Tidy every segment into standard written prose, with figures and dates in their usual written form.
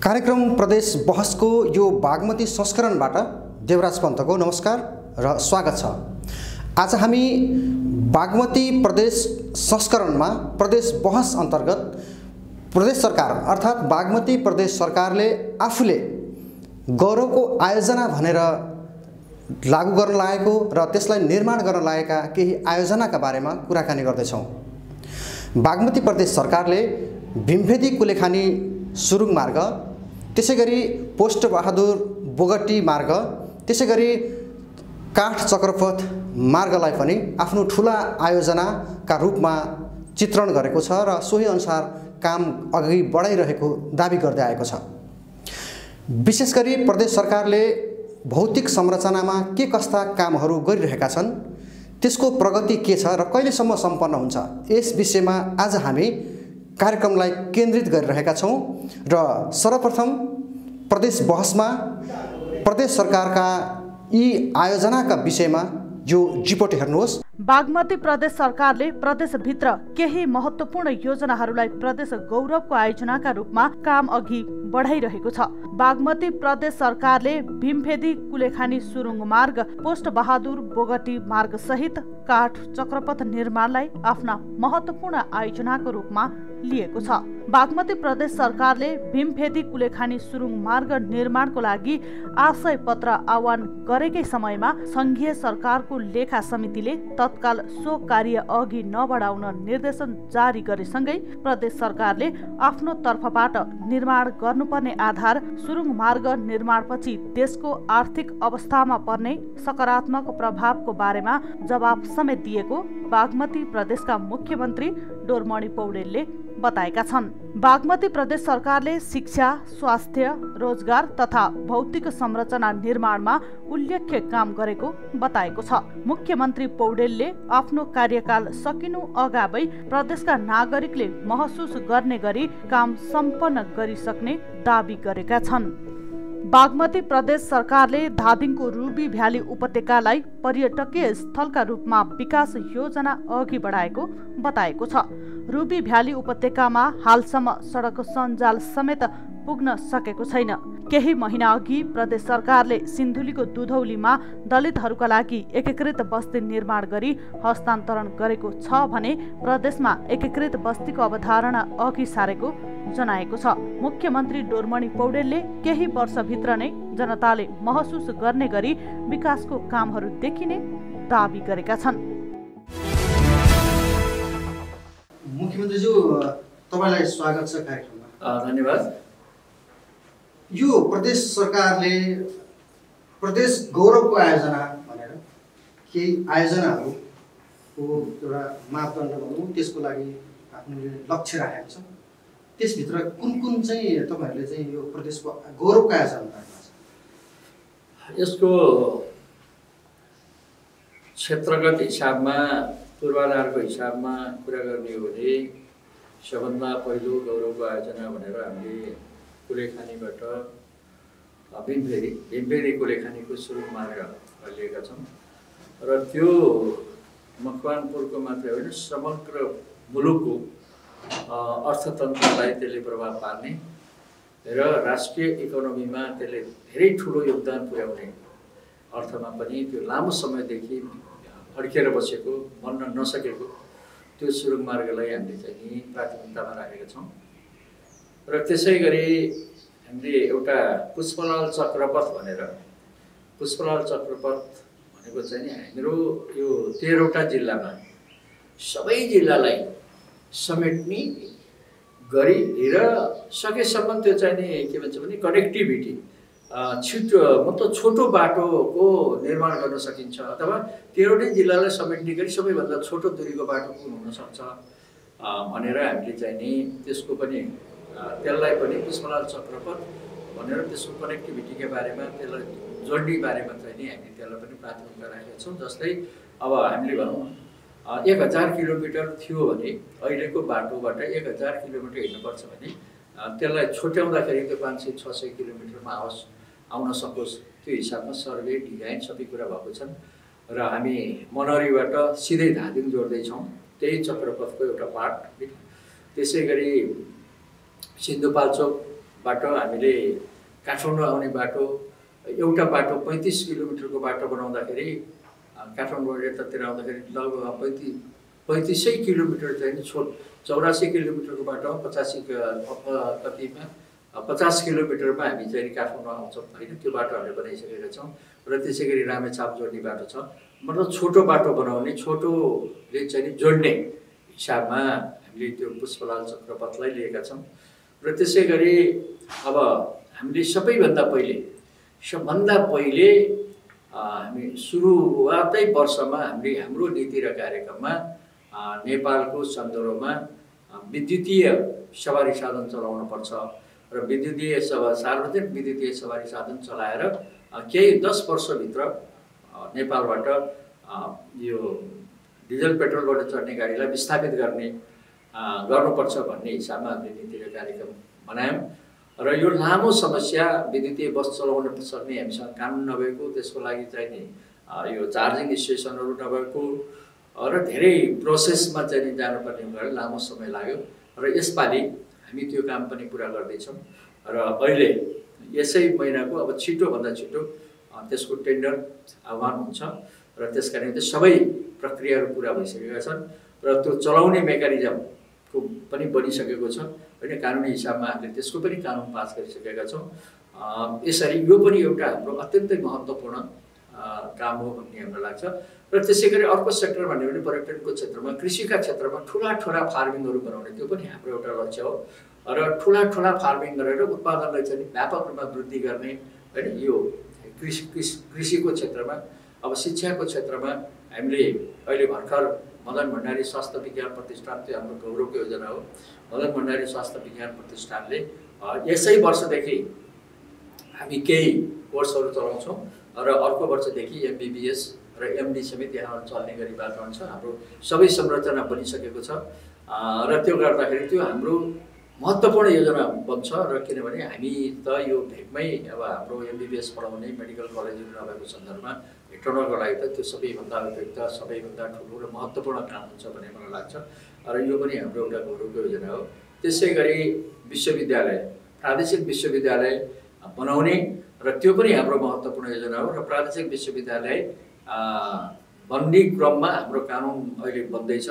कार्यक्रम प्रदेश बहसको यो बागमती संस्करणबाट देवराज पन्तको नमस्कार र स्वागत छ। आज हामी बागमती प्रदेश संस्करणमा प्रदेश बहस अन्तर्गत प्रदेश सरकार अर्थात् बागमती प्रदेश सरकारले आफूले गौरवको आयोजना भनेर लागू गर्न लागेको र त्यसलाई निर्माण गर्न लागेका केही आयोजनाका बारेमा कुराकानी गर्दैछौँ। बागमती प्रदेश सरकारले भीमभेदी कुलेखानी सुरुङ मार्ग, त्यसैगरी पोस्ट बहादुर बोगटी मार्ग, त्यसैगरी काठ चक्रपथ मार्गलाई पनि आफ्नो ठूला आयोजनाका रूपमा चित्रण गरेको छ र सोही अनुसार काम अघि बढाइरहेको दाबी गर्दै आएको छ। विशेष गरी प्रदेश सरकारले भौतिक संरचनामा के कस्ता कामहरू गरिरहेका छन्, त्यसको प्रगति के छ र कहिलेसम्म सम्पन्न हुन्छ, यस विषयमा आज हामी कार्यक्रमलाई केन्द्रित गरिरहेका छौँ र सर्वप्रथम प्रदेश बहसमा प्रदेश सरकारका यी आयोजनाका विषयमा यो रिपोर्ट हेर्नुहोस्। बागमती प्रदेश सरकारले प्रदेशभित्र केही महत्त्वपूर्ण योजनाहरूलाई प्रदेश गौरवको आयोजनाका रूपमा काम अघि बढाइरहेको छ। बागमती प्रदेश सरकारले भीमभेदी कुलेखानी सुरुङ मार्ग, पोस्ट बहादुर बोगटी मार्ग सहित काठ चक्रपथ निर्माणलाई आफ्ना महत्त्वपूर्ण आयोजनाको रूपमा लिएको छ। बागमती प्रदेश सरकारले भीमभेदी कुलेखानी सुरुङ मार्ग निर्माणको लागि आशय पत्र आह्वान गरेकै समयमा संघीय सरकारको लेखा समितिले तत्काल सो कार्य अघि नबढाउन निर्देशन जारी गरेसँगै प्रदेश सरकारले आफ्नो तर्फबाट निर्माण गर्नुपर्ने आधार सुरुङ मार्ग निर्माणपछि देशको आर्थिक अवस्थामा पर्ने सकारात्मक प्रभावको बारेमा जवाब समेत दिएको बागमती प्रदेशका मुख्यमन्त्री डोरमणि पौडेलले बताएका छन्। बागमती प्रदेश सरकारले शिक्षा, स्वास्थ्य, रोजगार तथा भौतिक संरचना निर्माणमा उल्लेख्य काम गरेको बताएको छ। मुख्यमन्त्री पौडेलले आफ्नो कार्यकाल सकिनु अगावै प्रदेशका नागरिकले महसुस गर्ने गरी काम सम्पन्न गरिसक्ने दाबी गरेका छन्। बागमती प्रदेश सरकारले धादिङको रुबी भ्याली उपत्यकालाई पर्यटकीय स्थलका रूपमा विकास योजना अघि बढाएको बताएको छ। रुबी भ्याली उपत्यकामा हालसम्म सडक सञ्जाल समेत पुग्न सकेको छैन। केही महिना अघि प्रदेश सरकारले सिन्धुलीको दुधौलीमा दलितहरूका लागि एकीकृत बस्ती निर्माण गरी हस्तान्तरण गरेको छ भने प्रदेशमा एकीकृत बस्तीको अवधारणा अघि सारेको जनाएको छ। मुख्यमन्त्री डोरमणि पौडेलले केही वर्षभित्र नै जनताले महसुस गर्ने गरी विकासको कामहरू देखिने दाबी गरेका छन्। मुख्यमन्त्रीज्यू, तपाईलाई स्वागत छ कार्यक्रममा। धन्यवाद। यो प्रदेश सरकारले प्रदेश गौरवको आयोजना भनेर केही आयोजनाहरूको एउटा मापदण्ड भनौँ, त्यसको लागि आफ्नो लक्ष्य राखेको छ। त्यसभित्र कुन कुन चाहिँ तपाईँहरूले चाहिँ यो प्रदेशको गौरवको आयोजना राख्नु छ? यसको क्षेत्रगत हिसाबमा, पूर्वाधारको हिसाबमा कुरा गर्ने हो भने सबभन्दा पहिलो गौरवको आयोजना भनेर हामीले कुलेखानीबाट भीमभेदी कुलेखानीको सुरुङ मार्ग लिएका छौँ र त्यो मकवानपुरको मात्रै होइन, समग्र मुलुकको अर्थतन्त्रलाई त्यसले प्रभाव पार्ने र राष्ट्रिय इकोनोमीमा त्यसले धेरै ठुलो योगदान पुर्याउने अर्थमा पनि त्यो लामो समयदेखि अड्केर बसेको, बन्न नसकेको त्यो सुरुङ मार्गलाई हामीले चाहिँ प्राथमिकतामा राखेका छौँ। र त्यसै गरी हामीले एउटा पुष्पलाल चक्रपथ भनेर, पुष्पलाल चक्रपथ भनेको चाहिँ हाम्रो यो 13वटा जिल्लामा सबै जिल्लालाई समेट्ने गरी र सकेसम्म त्यो चाहिँ नि के भन्छ भने कनेक्टिभिटी छिटो, मतलब छोटो बाटोको निर्माण गर्न सकिन्छ अथवा 13वटै जिल्लालाई समेट्ने गरी सबैभन्दा छोटो दूरीको बाटो कुन हुनसक्छ भनेर हामीले चाहिँ नि त्यसको पनि त्यसलाई पनि पुष्पलाल चक्रपथ भनेर त्यसको कनेक्टिभिटीका बारेमा, त्यसलाई जोड्ने बारेमा चाहिँ नि हामी त्यसलाई पनि प्राथमिकता राखेका छौँ। जस्तै अब हामीले भनौँ 1000 किलोमिटर थियो भने अहिलेको बाटोबाट 1000 किलोमिटर हिँड्नुपर्छ भने त्यसलाई छुट्याउँदाखेरि त्यो 500-600 किलोमिटरमा आउन सकोस्, त्यो हिसाबमा सर्वे, डिजाइन सबै कुरा भएको छन् र हामी मनरीबाट सिधै धादिङ जोड्दैछौँ, त्यही चक्रपथको एउटा पार्ट। त्यसै गरी सिन्धुपाल्चोक बाटो हामीले काठमाडौँ आउने बाटो एउटा बाटो 35 किलोमिटरको बाटो बनाउँदाखेरि काठमाडौँबाट यतातिर आउँदाखेरि लगभग 35 किलोमिटर चाहिँ 84 किलोमिटरको बाटो 50 किलोमिटरमा हामी चाहिँ काठमाडौँ आउँछौँ होइन। त्यो बाटो हामीले बनाइसकेका छौँ र त्यसै गरी रामेछाप जोड्ने बाटो छ। मतलब छोटो बाटो बनाउने, छोटोले चाहिँ जोड्ने हिसाबमा हामीले त्यो पुष्पलाल चक्रपथलाई लिएका छौँ। र त्यसै गरी अब हामीले सबभन्दा पहिले हामी सुरुवातै वर्षमा हाम्रो नीति र कार्यक्रममा नेपालको सन्दर्भमा विद्युतीय सवारी साधन चलाउनु पर्छ र सार्वजनिक विद्युतीय सवारी साधन चलाएर केही 10 वर्षभित्र नेपालबाट यो डिजल पेट्रोलबाट चढ्ने गाडीलाई विस्थापित गर्नुपर्छ भन्ने हिसाबमा हामीले नीति र कार्यक्रम बनायौँ। र यो लामो समस्या विद्युतीय बस चलाउन सक्ने हामीसँग कानुन नभएको, त्यसको लागि चाहिँ नि यो चार्जिङ स्टेसनहरू नभएको र धेरै प्रोसेसमा चाहिँ नि जानुपर्ने भएर लामो समय लाग्यो। र यसपालि हामी त्यो काम पनि पुरा गर्दैछौँ र अहिले यसै महिनाको अब छिटोभन्दा छिटो त्यसको टेन्डर आह्वान हुन्छ र त्यसका निम्ति सबै प्रक्रियाहरू पुरा भइसकेका छन् र त्यो चलाउने मेकानिजमको पनि बनिसकेको छ होइन। कानुनी हिसाबमा हामीले त्यसको पनि कानुन पास गरिसकेका छौँ। यसरी यो पनि एउटा हाम्रो अत्यन्तै महत्त्वपूर्ण काम हो भन्ने हामीलाई लाग्छ। र त्यसै गरी अर्को सेक्टर भन्यो भने पर्यटनको क्षेत्रमा, कृषिका क्षेत्रमा ठुला फार्मिङहरू बनाउने, त्यो पनि हाम्रो एउटा लक्ष्य हो। र ठुला फार्मिङ गरेर उत्पादनलाई चाहिँ व्यापक रूपमा वृद्धि गर्ने होइन। यो कृषिको क्षेत्रमा, अब शिक्षाको क्षेत्रमा हामीले अहिले भर्खर मदन भण्डारी स्वास्थ्य विज्ञान प्रतिष्ठान, त्यो हाम्रो गौरवको योजना हो। मदन भण्डारी स्वास्थ्य विज्ञान प्रतिष्ठानले यसै वर्षदेखि हामी केही कोर्सहरू चलाउँछौँ र अर्को वर्षदेखि MBBS र MD समेत यहाँ चल्ने गरी वातावरण छ। हाम्रो सबै संरचना बनिसकेको छ र त्यो गर्दाखेरि त्यो हाम्रो महत्त्वपूर्ण योजना बन्छ। र किनभने हामी त यो भेकमै अब हाम्रो MBBS पढाउने मेडिकल कलेजहरू नभएको सन्दर्भमा भेट्टनको लागि त त्यो सबैभन्दा उपयुक्त, सबैभन्दा ठुलो र महत्त्वपूर्ण काम हुन्छ भन्ने मलाई लाग्छ। र यो पनि हाम्रो एउटा गौरवको योजना हो। त्यसै गरी विश्वविद्यालय, प्रादेशिक विश्वविद्यालय बनाउने र त्यो पनि हाम्रो महत्त्वपूर्ण योजना हो। र प्रादेशिक विश्वविद्यालय बन्ने क्रममा हाम्रो कानुन अहिले बन्दैछ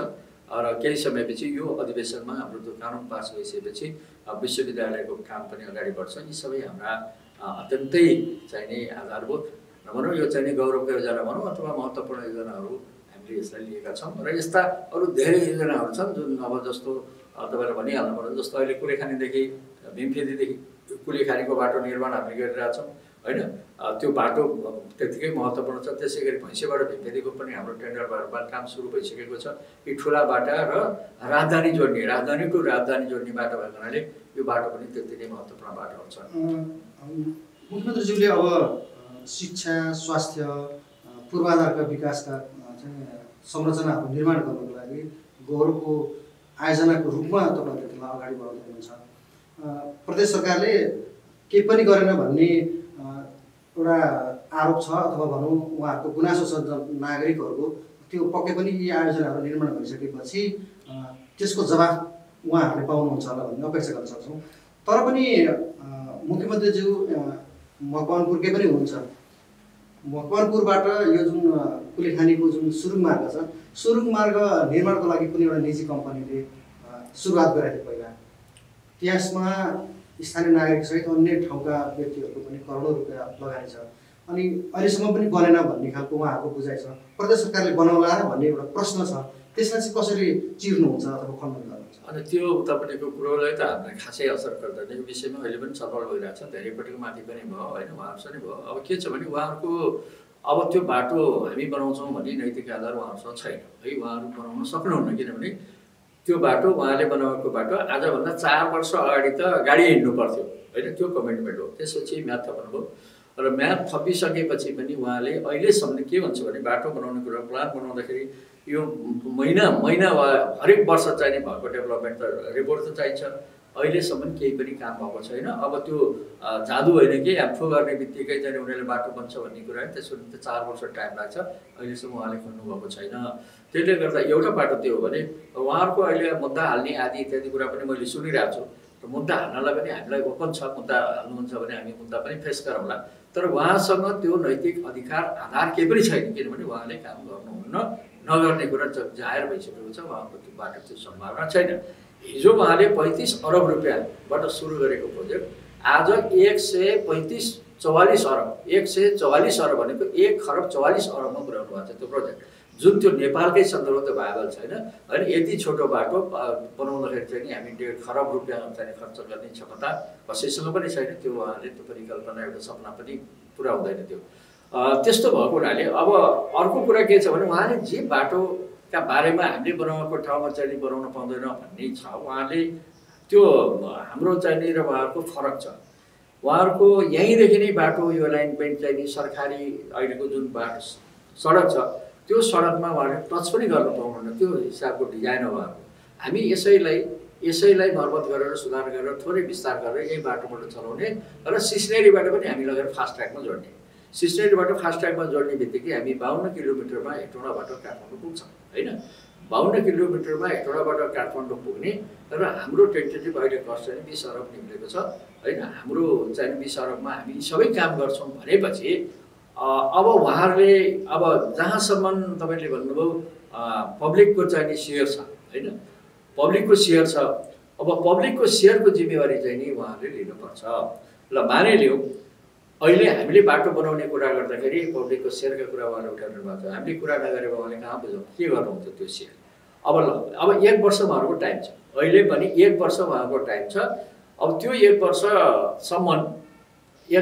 र केही समयपछि यो अधिवेशनमा हाम्रो त्यो कानुन पास भइसकेपछि विश्वविद्यालयको काम पनि अगाडि बढ्छ। यी सबै हाम्रा अत्यन्तै चाहिने आधारभूत नभनौँ, यो चाहिने गौरवको योजना भनौँ अथवा महत्त्वपूर्ण योजनाहरू हामीले यसलाई लिएका छौँ। र यस्ता अरू धेरै योजनाहरू छन् जुन अब जस्तो तपाईँलाई भनिहाल्नु पर्यो, जस्तो अहिले कुलेखानीदेखि भीमफेदीदेखि कुलेखानीको बाटो निर्माण हामीले गरिरहेछौँ होइन। त्यो बाटो त्यत्तिकै महत्त्वपूर्ण छ। त्यसै गरी भैँसेबाट भीमफेदीको पनि हाम्रो टेन्डर भएर काम सुरु भइसकेको छ। यी ठुला बाटा र राजधानी टु राजधानी जोड्ने बाटो भएको हुनाले यो बाटो पनि त्यति नै महत्त्वपूर्ण बाटो हुन्छ। मुख्यमन्त्रीज्यूले अब शिक्षा, स्वास्थ्य, पूर्वाधारका विकासका चाहिँ संरचनाहरू निर्माण गर्नको लागि गौरवको आयोजनाको रूपमा तपाईँहरूले त्यसलाई अगाडि बढाउँदै हुनुहुन्छ। प्रदेश सरकारले केही पनि गरेन भन्ने एउटा आरोप छ अथवा भनौँ उहाँहरूको गुनासो छ नागरिकहरूको। त्यो पक्कै पनि यी आयोजनाहरू निर्माण भइसकेपछि त्यसको जवाफ उहाँहरूले पाउनुहुन्छ होला भन्ने अपेक्षा गर्न सक्छौँ। तर पनि मुख्यमन्त्रीज्यू मकवानपुरकै पनि हुनुहुन्छ। मकवानपुरबाट यो जुन कुलेखानीको जुन सुरुङ मार्ग छ, सुरुङ मार्ग निर्माणको लागि कुनै एउटा निजी कम्पनीले सुरुवात गरेको थियो पहिला। त्यसमा स्थानीय नागरिकसहित अन्य ठाउँका व्यक्तिहरूको पनि करोडौँ रुपियाँ लगानी छ। अनि अहिलेसम्म पनि बनेन भन्ने खालको उहाँहरूको बुझाइ छ। प्रदेश सरकारले बनाउला भन्ने एउटा प्रश्न छ, त्यसलाई चाहिँ कसरी चिर्नुहुन्छ अथवा खण्डन गर्नुहुन्छ? अनि त्यो तपाईँको कुरोलाई त हामीलाई खासै असर गर्दैन। यो विषयमा अहिले पनि छलफल भइरहेको छ, धेरैपट्टिको माथि पनि भयो होइन, उहाँहरूसँग भयो। अब के छ भने उहाँहरूको अब त्यो बाटो हामी बनाउँछौँ भन्ने नैतिक आधार उहाँहरूसँग छैन है। उहाँहरू बनाउन सक्नुहुन्न, किनभने त्यो बाटो उहाँले बनाएको बाटो आजभन्दा 4 वर्ष अगाडि त गाडी हिँड्नु पर्थ्यो होइन, त्यो कमिटमेन्ट हो। त्यसपछि म्याद थप्नुभयो र म्याद थपिसकेपछि पनि उहाँले अहिलेसम्म के भन्छ भने बाटो बनाउने कुरा प्लान बनाउँदाखेरि यो महिना वा हरेक वर्ष चाहिने भएको डेभलपमेन्ट त रिपोर्ट त चाहिन्छ। अहिलेसम्म केही पनि काम भएको छैन। अब त्यो जादु होइन कि आफू गर्ने बित्तिकै चाहिँ उनीहरूले बाटो बन्छ भन्ने कुरा त्यसको निम्ति 4 वर्ष टाइम लाग्छ। अहिलेसम्म उहाँले खोज्नुभएको छैन। त्यसले गर्दा एउटा बाटो त्यो हो भने उहाँहरूको अहिले मुद्दा हाल्ने आदि इत्यादि कुरा पनि मैले सुनिरहेको छु। र मुद्दा हाल्नलाई पनि हामीलाई ओपन छ, मुद्दा हाल्नुहुन्छ भने हामी मुद्दा पनि फेस गरौँला। तर उहाँसँग त्यो नैतिक अधिकार आधार केही पनि छैन, किनभने उहाँले काम गर्नुहुन्न, नगर्ने कुरा जाहेर भइसकेको छ। उहाँको त्यो बाटो त्यो सम्भावना छैन। हिजो उहाँले 35 अरब रुपियाँबाट सुरु गरेको प्रोजेक्ट आज 144 अरब 144 अरब भनेको 1 खरब 44 अरबमा पुर्याउनु भएको छ त्यो प्रोजेक्ट, जुन त्यो नेपालकै सन्दर्भमा त भाइबल छैन होइन। यति छोटो बाटो बनाउँदाखेरि चाहिँ नि हामी 1.5 खरब रुपियाँ चाहिँ खर्च गर्ने क्षमता कसैसँग पनि छैन। त्यो उहाँले त्यो परिकल्पना एउटा सपना पनि पुरा हुँदैन त्यो। त्यस्तो भएको हुनाले अब अर्को कुरा के छ भने उहाँले जे बाटोका बारेमा हामीले बनाएको ठाउँमा चाहिँ बनाउन पाउँदैन भन्ने छ। उहाँले त्यो हाम्रो चाहिँ र उहाँहरूको फरक छ। उहाँहरूको यहीँदेखि नै बाटो यो एलाइनमेन्ट चाहिँ नि सरकारी अहिलेको जुन बाटो सडक छ त्यो सडकमा उहाँले टच पनि गर्न पाउनुहुन्न, त्यो हिसाबको डिजाइन हो उहाँको। हामी यसैलाई मर्मत गरेर सुधार गरेर थोरै विस्तार गरेर यही बाटोबाट चलाउने र सिस्नेरीबाट पनि हामी लगेर फास्ट ट्र्याकमा जोड्ने। सिस्नेरीबाट फास्ट ट्र्याकमा जोड्ने बित्तिकै हामी 52 किलोमिटरमा हेटौँडाबाट काठमाडौँ पुग्छौँ होइन। 52 किलोमिटरमा हेटौँडाबाट काठमाडौँ पुग्ने र हाम्रो टेन्टेटिभ अहिले कस्ट चाहिँ 20 अरब निक्लेको छ होइन। हाम्रो चाहिँ 20 अरबमा हामी सबै काम गर्छौँ भनेपछि अब उहाँहरूले अब जहाँसम्म तपाईँले भन्नुभयो पब्लिकको चाहिँ सेयर छ होइन, पब्लिकको सेयर छ। अब पब्लिकको सेयरको जिम्मेवारी चाहिँ नि उहाँहरूले लिनुपर्छ। ल मानिलिउँ अहिले हामीले बाटो बनाउने कुरा गर्दाखेरि पब्लिकको सेयरको कुरा उहाँले उठाउनु भएको छ। हामीले कुरा नगरेर उहाँले कहाँ बुझौँ के गर्नुहुन्छ त्यो सेयर। अब 1 वर्ष उहाँहरूको टाइम छ, अहिले पनि 1 वर्ष उहाँको टाइम छ। अब त्यो 1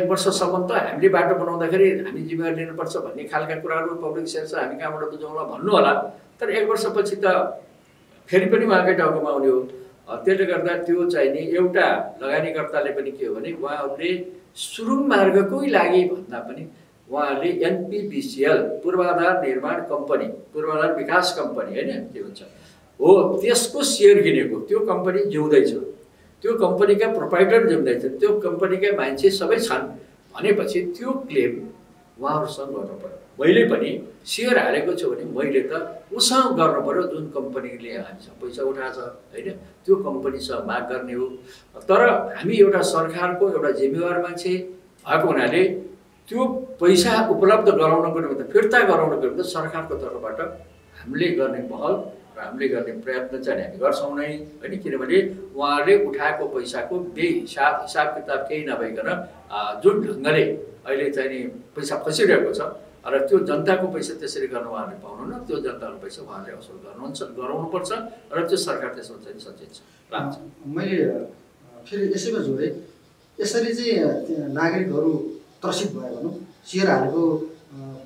वर्षसम्म त हामीले बाटो बनाउँदाखेरि हामी जिम्मेवारी लिनुपर्छ भन्ने खालका कुराहरू पब्लिक सेयर छ, हामी कहाँबाट बुझाउँला भन्नु होला। तर 1 वर्षपछि त फेरि पनि उहाँकै टाउकोमा आउने हो। त्यसले गर्दा त्यो चाहिँ नि एउटा लगानीकर्ताले पनि के हो भने उहाँहरूले सुरुङ मार्गकै लागि भन्दा पनि उहाँहरूले NPBCL पूर्वाधार निर्माण कम्पनी, पूर्वाधार विकास कम्पनी होइन के भन्छ हो, त्यसको सेयर किनेको। त्यो कम्पनी जिउँदैछ, त्यो कम्पनीका प्रोप्राइटर जिउँदैछ, त्यो कम्पनीका मान्छे सबै छन् भनेपछि त्यो क्लेम उहाँहरूसँग गर्नु पर्यो। मैले पनि सेयर हालेको छु भने मैले त उसँग गर्नु पर्यो जुन कम्पनीले हामीसँग पैसा उठाएको छ होइन, त्यो कम्पनीसँग माग गर्ने हो। तर हामी एउटा सरकारको एउटा जिम्मेवार मान्छे भएको हुनाले त्यो पैसा उपलब्ध गराउनको निम्ति फिर्ता गराउनको निम्ति सरकारको तर्फबाट हामीले गर्ने पहल र हामीले गर्ने प्रयत्न चाहिँ हामी गर्छौँ नै होइन। किनभने उहाँहरूले उठाएको पैसाको हिसाब किताब केही नभइकन जुन ढङ्गले अहिले चाहिँ नि पैसा फसिरहेको छ र त्यो जनताको पैसा त्यसरी गर्न उहाँहरूले पाउनुहुन्न। त्यो जनताको पैसा उहाँहरूले असुल गराउनुपर्छ र त्यो सरकार त्यसमा चाहिँ सचेत छ। मैले फेरि यसैमा जोडेँ, यसरी चाहिँ नागरिकहरू त्रसित भयो भनौँ, सेयर हालेको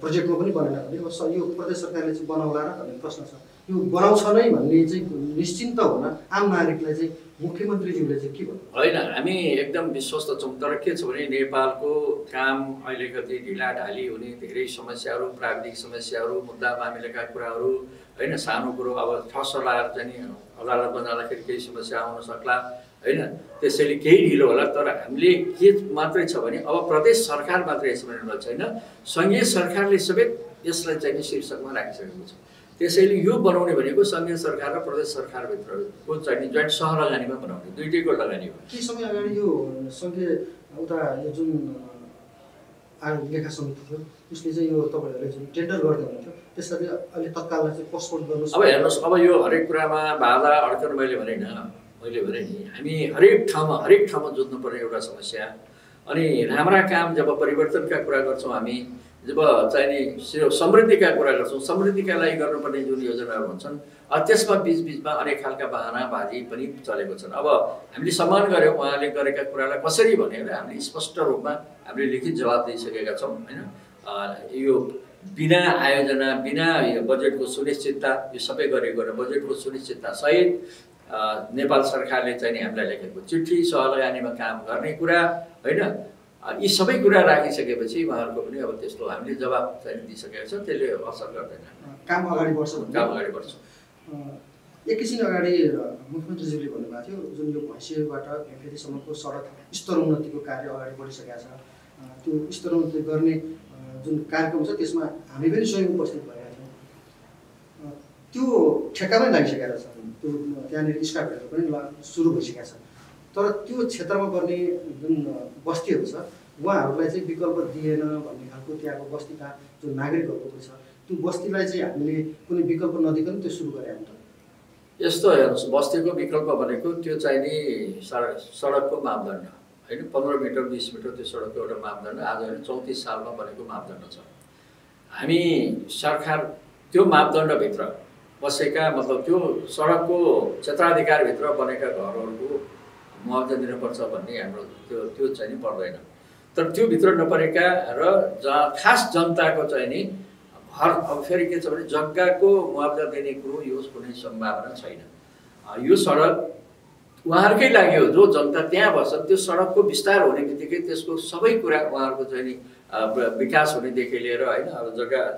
प्रोजेक्टमा पनि बनेन भने अब यो प्रदेश सरकारले चाहिँ बनाउला र भन्ने प्रश्न छ। यो बनाउँछ नै भन्ने चाहिँ निश्चिन्त हुन आम नागरिकलाई चाहिँ मुख्यमन्त्रीज्यूले चाहिँ के भन्नु? होइन, हामी एकदम विश्वस्त छौँ। तर के छ भने नेपालको काम अहिले कति ढिलाढाली हुने, धेरै समस्याहरू, प्राविधिक समस्याहरू, मुद्दा मामिलाका कुराहरू होइन। सानो कुरो अब ठस लाएर चाहिँ अदालतमा जाँदाखेरि केही समस्या आउन सक्ला होइन, त्यसैले केही ढिलो होला। तर हामीले के मात्रै छ भने अब प्रदेश सरकार मात्रै यसमा छैन, सङ्घीय सरकारले सबै यसलाई चाहिँ शीर्षकमा राखिसकेको छ। त्यसैले यो बनाउने भनेको सङ्घीय सरकार र प्रदेश सरकारभित्रको चाहिँ जोइन्ट सह लगानीमा बनाउने, दुईटैको लगानी हो। केही समय अगाडि यो सङ्घीय उता यो जुन लेखा समिति थियो उसले चाहिँ यो तपाईँहरूले जुन टेन्डर गर्दै हुनुहुन्थ्यो त्यसलाई अहिले तत्काललाई चाहिँ पोस्टपोन गर्नु। अब हेर्नुहोस्, अब यो हरेक कुरामा बाधा अड्कन मैले भने नि हामी हरेक ठाउँमा जुझ्नुपर्ने एउटा समस्या। अनि राम्रा काम जब परिवर्तनका कुरा गर्छौँ, हामी जब चाहिँ नि समृद्धिका कुरा गर्छौँ, समृद्धिका लागि गर्नुपर्ने जुन योजनाहरू हुन्छन् त्यसमा बिचबिचमा अनेक खालका बहानाबाजी पनि चलेको छन्। अब हामीले सम्मान गऱ्यौँ उहाँले गरेका कुरालाई कसरी भनेर हामीले स्पष्ट रूपमा हामीले लिखित जवाब दिइसकेका छौँ होइन। यो बिना आयोजना, बिना बजेटको सुनिश्चितता, यो सबै गरेको बजेटको सुनिश्चितता सहित नेपाल सरकारले चाहिँ नि हामीलाई लेखेको चिठी, सहलगानीमा काम गर्ने कुरा होइन, यी सबै कुरा राखिसकेपछि उहाँहरूको पनि अब त्यस्तो हामीले जवाब चाहिँ दिइसकेको छ, त्यसले असर गर्दैन। काम अगाडि बढ्छ। एक किसिम अगाडि मुख्यमन्त्रीज्यूले भन्नुभएको थियो जुन यो भैँसेबाट भेटेसम्मको सडक स्तरोन्नतिको कार्य अगाडि बढिसकेको छ, त्यो स्तरोन्नति गर्ने जुन कार्यक्रम छ त्यसमा हामी पनि स्वयं उपस्थित भएका थियौँ। त्यो ठेक्कामै लागिसकेको छ, त्यो त्यहाँनिर स्टाफहरू पनि सुरु भइसकेको छ। तर त्यो क्षेत्रमा पर्ने जुन बस्तीहरू छ उहाँहरूलाई चाहिँ विकल्प दिएन भन्ने खालको त्यहाँको बस्तीका जुन नागरिकहरूको छ त्यो बस्तीलाई चाहिँ हामीले कुनै विकल्प नदिकन त्यो सुरु गरे त यस्तो हेर्नुहोस् बस्तीको विकल्प भनेको त्यो चाहिँ नि सडकको मापदण्ड होइन 15 मिटर 20 मिटर त्यो सडकको एउटा मापदण्ड आज होइन 34 सालमा बनेको मापदण्ड छ। हामी सरकार त्यो मापदण्डभित्र बसेका मतलब त्यो सडकको क्षेत्राधिकारभित्र बनेका घरहरूको मुआवजा दिनुपर्छ भन्ने हाम्रो त्यो चाहिँ नि पर्दैन। तर त्यो भित्र नपरेका र खास जनताको चाहिँ नि घर अब फेरि के छ भने जग्गाको मुआवजा दिने कुरो यो कुनै सम्भावना छैन। यो सडक उहाँहरूकै लागि हो, जो जनता त्यहाँ बस्छ त्यो सडकको विस्तार हुने बित्तिकै त्यसको सबै कुरा उहाँहरूको चाहिँ नि विकास हुनेदेखि लिएर होइन अब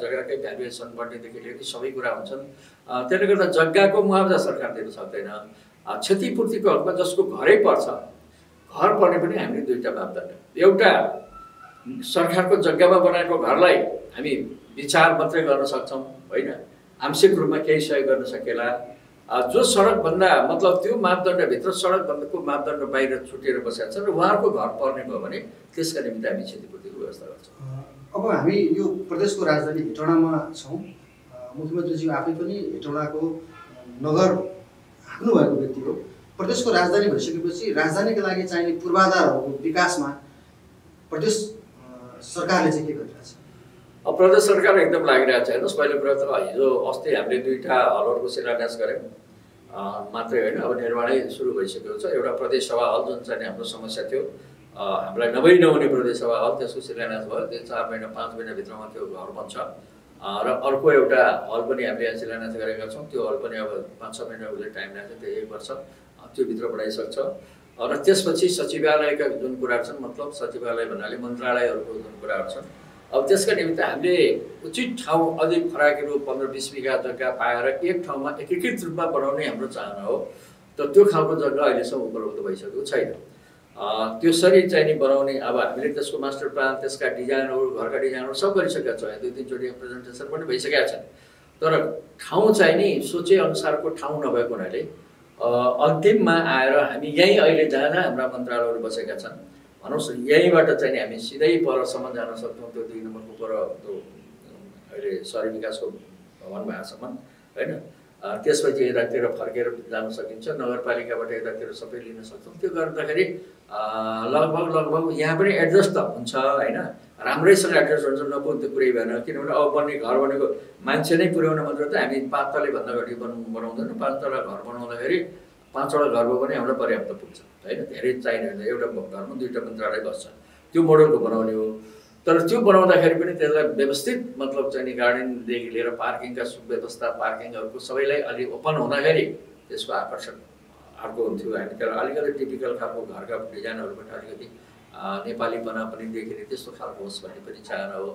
जग्गाकै भ्यालुएसन बढ्नेदेखि लिएर सबै कुरा हुन्छन्। त्यसले गर्दा जग्गाको मुआवजा सरकार दिन सक्दैन। क्षतिपूर्तिको हकमा जसको घरै पर्छ घर पर्ने पनि हामीले दुईवटा मापदण्ड, एउटा सरकारको जग्गामा बनाएको घरलाई हामी विचार मात्रै गर्न सक्छौँ होइन, आंशिक रूपमा केही सहयोग गर्न सकेला। जो सडकभन्दा मतलब त्यो मापदण्डभित्र सडकभन्दाको मापदण्ड बाहिर छुटेर बसेका छन् र उहाँहरूको घर पर्ने भयो भने त्यसका निम्ति हामी क्षतिपूर्तिको व्यवस्था गर्छौँ। अब हामी यो प्रदेशको राजधानी हेटौँडामा छौँ। मुख्यमन्त्रीज्यू आफै पनि हेटौँडाको नगर हाँक्नु भएको व्यक्ति हो। प्रदेशको राजधानी भइसकेपछि राजधानीका लागि चाहिने पूर्वाधारहरूको विकासमा प्रदेश सरकारले चाहिँ के गरिरहेछ? अब प्रदेश सरकार एकदम लागिरहेको छ। हेर्नुहोस् पहिलो कुरा त हिजो अस्ति हामीले 2टा हलहरूको शिलान्यास गऱ्यौँ मात्रै होइन, अब निर्माणै सुरु भइसकेको छ। एउटा प्रदेश सभा हल जुन चाहिँ हाम्रो समस्या थियो, हामीलाई नहुने प्रदेश सभा हल, त्यसको शिलान्यास भयो। त्यो 4 महिना 5 महिनाभित्रमा त्यो घर बन्छ। र अर्को एउटा हल पनि हामीले यहाँ शिलान्यास गरेका छौँ। त्यो हल पनि अब 5-6 महिना उसले टाइम लाग्छ, त्यो 1 वर्ष त्यो भित्र बढाइसक्छ। र त्यसपछि सचिवालयका जुन कुराहरू छन्, मतलब सचिवालय भन्नाले मन्त्रालयहरूको जुन कुराहरू छन्, अब त्यसका निमित्त हामीले उचित ठाउँ अझै फराकिलो 15-20 बिघा जग्गा पाएर एक ठाउँमा एकीकृत रूपमा बनाउने हाम्रो चाहना हो। तर त्यो खालको जग्गा अहिलेसम्म उपलब्ध भइसकेको छैन। त्यसरी चाहिँ नि बनाउने अब हामीले त्यसको मास्टर प्लान, त्यसका डिजाइनहरू, घरका डिजाइनहरू सब गरिसकेका छौँ। 2-3 चोटि प्रेजेन्टेसन पनि भइसकेका छन्। तर ठाउँ चाहिँ नि सोचे अनुसारको ठाउँ नभएको हुनाले अन्तिममा आएर हामी यहीँ अहिले जहाँ हाम्रा मन्त्रालयहरू बसेका छन् भनौँ यहीँबाट चाहिँ हामी सिधै परसम्म जान सक्छौँ। त्यो 2 नम्बरको पर त्यो अहिले शहरी विकासको भवन भएसम्म होइन। त्यसपछि यतातिर फर्केर जान सकिन्छ, नगरपालिकाबाट यतातिर सबै लिन सक्छौँ। त्यो गर्दाखेरि लगभग यहाँ पनि एडजस्ट त हुन्छ होइन, राम्रैसँग एडजस्ट हुन्छ, नपुग्ने कुरै भएन। किनभने अब बन्ने घर भनेको मान्छे नै पुर्याउन मात्र त हामी 5 तले भन्दा घटी बनाउँदैन। 5 तला घर बनाउँदाखेरि 5वटा घर भयो भने हामीलाई पर्याप्त पुग्छ होइन, धेरै चाहिँदैन। एउटा घरमा 2टा मन्त्रालय बस्छ, त्यो मोडलको बनाउने हो। तर त्यो बनाउँदाखेरि पनि त्यसलाई व्यवस्थित मतलब चाहिँ गार्डनदेखि लिएर पार्किङका सुव्यवस्था, पार्किङहरूको सबैलाई अलि ओपन हुँदाखेरि त्यसको आकर्षण अर्को हुन्थ्यो। हामी त्यसलाई अलिकति टिपिकल खालको घरका डिजाइनहरू पनि अलिकति नेपालीपना पनि देखिने त्यस्तो खालको होस् भन्ने पनि चाहना हो।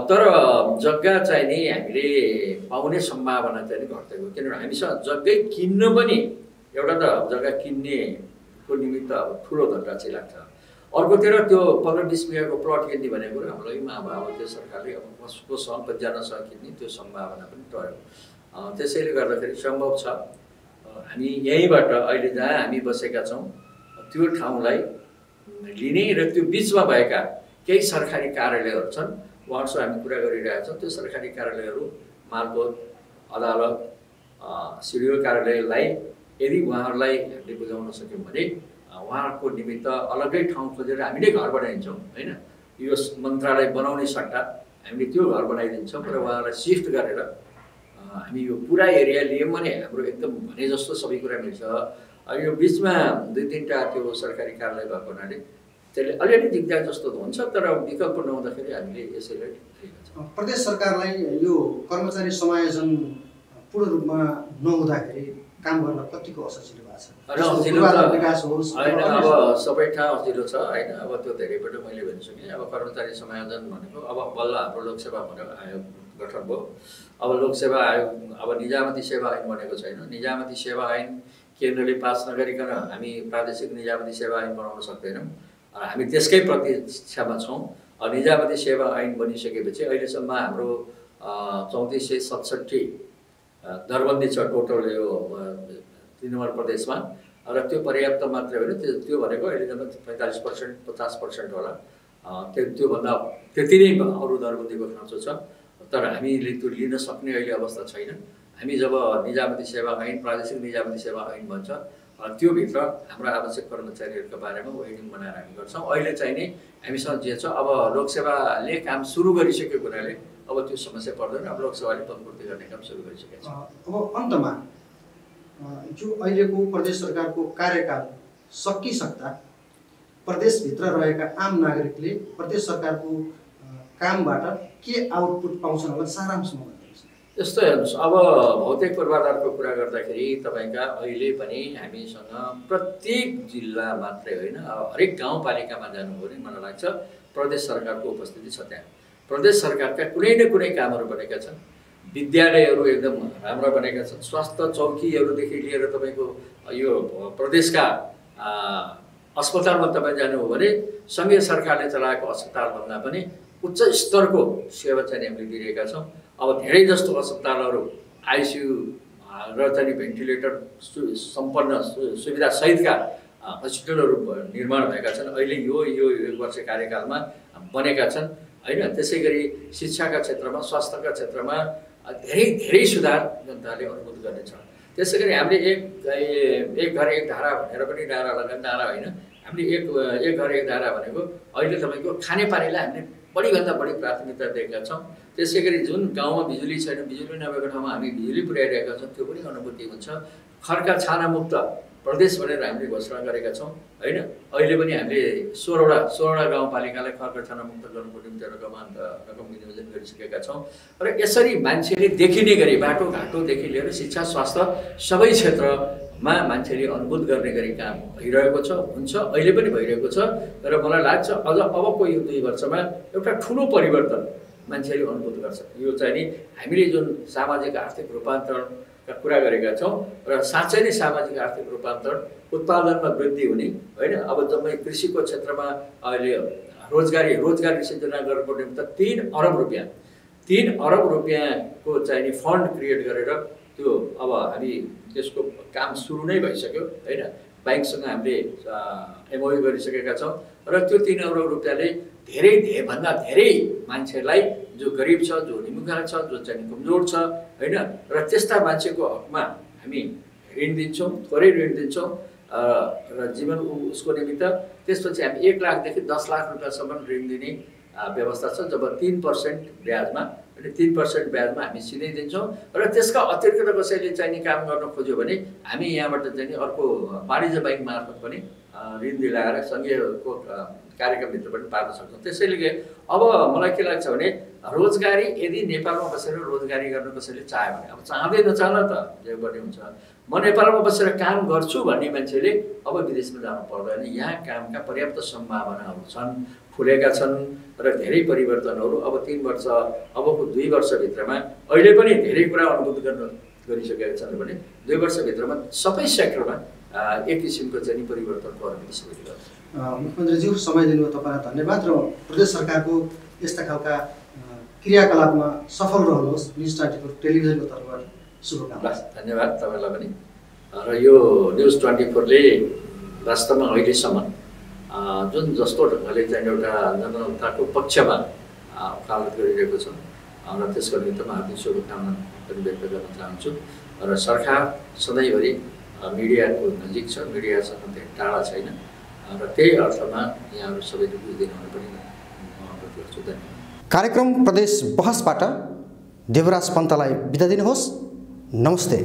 तर जग्गा चाहिँ नि हामीले पाउने सम्भावना चाहिँ नि घट्दै गयो। किनभने हामीसँग जग्गै किन्न पनि एउटा त जग्गा किन्नेको निमित्त अब ठुलो धन्दा चाहिँ लाग्छ। अर्कोतिर त्यो 15-20 बिघाको प्लट किन्ने भनेको हामीलाई अब त्यो सरकारले अब कसको कतिजनासँग किन्ने त्यो सम्भावना पनि टर्यो। त्यसैले गर्दाखेरि सम्भव छ हामी यहीँबाट अहिले जहाँ हामी बसेका छौँ त्यो ठाउँलाई लिने र त्यो बिचमा भएका केही सरकारी कार्यालयहरू छन्, उहाँहरूसँग हामी कुरा गरिरहेका छौँ। त्यो सरकारी कार्यालयहरू मालपोत, अदालत, सिडिओ कार्यालयलाई यदि उहाँहरूलाई हामीले बुझाउन सक्यौँ भने उहाँहरूको निमित्त अलग्गै ठाउँ खोजेर हामीले घर बनाइदिन्छौँ होइन। यो मन्त्रालय बनाउने सट्टा हामीले त्यो घर बनाइदिन्छौँ र उहाँहरूलाई सिफ्ट गरेर हामी यो पुरा एरिया लियौँ भने हाम्रो एकदम भने जस्तो सबै कुरा मिल्छ। यो बिचमा 2-3टा त्यो सरकारी कार्यालय भएको हुनाले त्यसले अलिअलि दिक्दार जस्तो हुन्छ। तर विकल्प नहुँदाखेरि हामीले यसैलाई लिएका छौँ। प्रदेश सरकारलाई यो कर्मचारी समायोजन पूर्ण रूपमा नहुँदाखेरि काम गर्न कतिको असजिलो भएको छ? होइन अब सबै ठाउँ अजिलो छ होइन। अब त्यो धेरैपल्ट मैले भनिसकेँ। अब कर्मचारी समायोजन भनेको अब बल्ल हाम्रो लोकसेवा भनेर आयोग गठन भयो। अब लोकसेवा आयोग अब निजामती सेवा ऐन बनेको छैन। निजामती सेवा ऐन केन्द्रले पास नगरिकन हामी प्रादेशिक निजामती सेवा ऐन बनाउन सक्दैनौँ। हामी त्यसकै प्रतीक्षामा छौँ। निजामती सेवा ऐन बनिसकेपछि अहिलेसम्म हाम्रो 3467 दरबन्दी छ टोटल यो 3 नम्बर प्रदेशमा। र त्यो पर्याप्त मात्रै होइन, त्यो भनेको अहिलेसम्म 45% 50% होला। त्योभन्दा त्यति नै अरू दरबन्दीको खाँचो छ, तर हामीले त्यो लिन सक्ने अहिले अवस्था छैन। हामी जब निजामती सेवा ऐन, प्रादेशिक निजामती सेवा ऐन भन्छ, त्योभित्र हाम्रा आवश्यक कर्मचारीहरूका बारेमा वेडिङ बनाएर हामी गर्छौँ। अहिले चाहिँ नि हामीसँग जे छ, अब लोकसेवाले काम सुरु गरिसकेको हुनाले अब त्यो समस्या पर्दैन। अब लोकसेवाले पदपूर्ति गर्ने काम सुरु गरिसकेको छ। अब अन्तमा जो अहिलेको प्रदेश सरकारको कार्यकाल सकिसक्दा प्रदेशभित्र रहेका आम नागरिकले प्रदेश सरकारको कामबाट के आउटपुट पाउँछन् होला, सारांशमा भन्नुहोस्। यस्तै हेर्नुहोस्, अब भौतिक पूर्वाधारको कुरा गर्दाखेरि तपाईँका अहिले पनि हामीसँग प्रत्येक जिल्ला मात्रै होइन, हरेक गाउँपालिकामा जानुभयो भने मलाई लाग्छ प्रदेश सरकारको उपस्थिति छ। त्यहाँ प्रदेश सरकारका कुनै न कुनै कामहरू बनेका छन्। विद्यालयहरू एकदम राम्रा बनेका छन्। स्वास्थ्य चौकीहरूदेखि लिएर तपाईँको यो प्रदेशका अस्पतालमा तपाईँ जानुभयो भने सङ्घीय सरकारले चलाएको अस्पतालभन्दा पनि उच्च स्तरको सेवा चाहिँ हामीले दिइरहेका छौँ। अब धेरै जस्तो अस्पतालहरू आइसियु र चाहिँ भेन्टिलेटर सम्पन्न सुविधासहितका हस्पिटलहरू निर्माण भएका छन्। अहिले यो 1 वर्ष कार्यकालमा बनेका छन् होइन। त्यसै गरी शिक्षाका क्षेत्रमा, स्वास्थ्यका क्षेत्रमा धेरै सुधार जनताले अनुभूत गर्नेछ। त्यसै गरी हामीले एक घर एक धारा भनेर पनि नारा लगाउने नारा होइन, हामीले एक घर एक धारा भनेको अहिले तपाईँको खानेपानीलाई हामीले बढीभन्दा बढी प्राथमिकता दिएका छौँ। त्यसै गरी जुन गाउँमा बिजुली छैन, बिजुली नभएको ठाउँमा हामी बिजुली पुर्याइरहेका छौँ, त्यो पनि अनुभूति हुन्छ। खर्का छानामुक्त प्रदेश भनेर हामीले घोषणा गरेका छौँ होइन। अहिले पनि हामीले 16वटा गाउँपालिकालाई खर्का छानामुक्त गर्नुको निम्ति रकम विनियोजन गरिसकेका छौँ। र यसरी मान्छेले देखिने गरी बाटोघाटोदेखि लिएर शिक्षा, स्वास्थ्य सबै क्षेत्रमा मान्छेले अनुभूत गर्ने गरी काम भइरहेको छ, हुन्छ, अहिले पनि भइरहेको छ। र मलाई लाग्छ अझ अबको यो 2 वर्षमा एउटा ठुलो परिवर्तन मान्छेले अनुभूत गर्छ। यो चाहिँ नि हामीले जुन सामाजिक आर्थिक रूपान्तरणका कुरा गरेका छौँ र साँच्चै नै सामाजिक आर्थिक रूपान्तरण, उत्पादनमा वृद्धि हुने होइन। अब जम्मै कृषिको क्षेत्रमा अहिले रोजगारी सिर्जना गर्नुपर्ने त 3 अरब रुपियाँको चाहिँ नि फन्ड क्रिएट गरेर त्यो अब हामी त्यसको काम सुरु नै भइसक्यो होइन। ब्याङ्कसँग हामीले एमओयू गरिसकेका छौँ र त्यो 3 अरब रुपियाँले भन्दा धेरै मान्छेलाई, जो गरिब छ, जो निमुखा छ, जो चाहिँ कमजोर छ होइन, र त्यस्ता मान्छेको हकमा हामी ऋण दिन्छौँ, थोरै ऋण दिन्छौँ र जीवन उसको निमित्त। त्यसपछि हामी 1 लाखदेखि 10 लाख रुपियाँसम्म ऋण दिने व्यवस्था छ, जब 3% ब्याजमा, अनि 3% ब्याजमा हामी सिधै दिन्छौँ। र त्यसका अतिरिक्त कसैले चाहिने काम गर्न खोज्यो भने हामी यहाँबाट चाहिँ अर्को वाणिज्य ब्याङ्क मार्फत पनि ऋण दिलाएर सङ्घीयको कार्यक्रमभित्र पनि पार्न सक्छौँ। त्यसैले अब मलाई के लाग्छ भने रोजगारी यदि नेपालमा बसेर रोजगारी गर्न कसैले चाह्यो भने, अब चाहँदै नचाहन त जे पनि हुन्छ, म नेपालमा बसेर काम गर्छु भन्ने मान्छेले अब विदेशमा जानु पर्दैन। यहाँ कामका पर्याप्त सम्भावनाहरू छन्, खुलेका छन् र धेरै परिवर्तनहरू अब 3 वर्ष, अबको 2 वर्षभित्रमा अहिले पनि धेरै कुरा अनुभूत गरिसकेका छन् भने 2 वर्षभित्रमा सबै सेक्टरमा एक किसिमको चाहिँ परिवर्तनको अनुभूति सबैले गर्छ। मुख्यमन्त्रीज्यू, समय दिनुभयो, तपाईँलाई धन्यवाद। र प्रदेश सरकारको यस्ता खालका क्रियाकलापमा सफल रहनुहोस्। न्युज 24 टेलिभिजनको तर्फबाट शुभकामना। धन्यवाद तपाईँलाई पनि। र यो न्युज 24ले वास्तवमा अहिलेसम्म जुन जस्तो ढङ्गले चाहिँ एउटा जनताको पक्षमा वकालत गरिरहेको छ र त्यसको निमित्त म हार्दिक शुभकामना पनि व्यक्त गर्न चाहन्छु। र सरकार सधैँभरि मिडियाको नजिक छ, मिडियासँग धेरै टाढा छैन र त्यही अर्थमा यहाँहरू सबैले बुझिदिनु पनि म अनुरोध गर्छु। धन्यवाद। कार्यक्रम प्रदेश बहसबाट देवराज पन्तलाई बिदा दिनुहोस्। नमस्ते।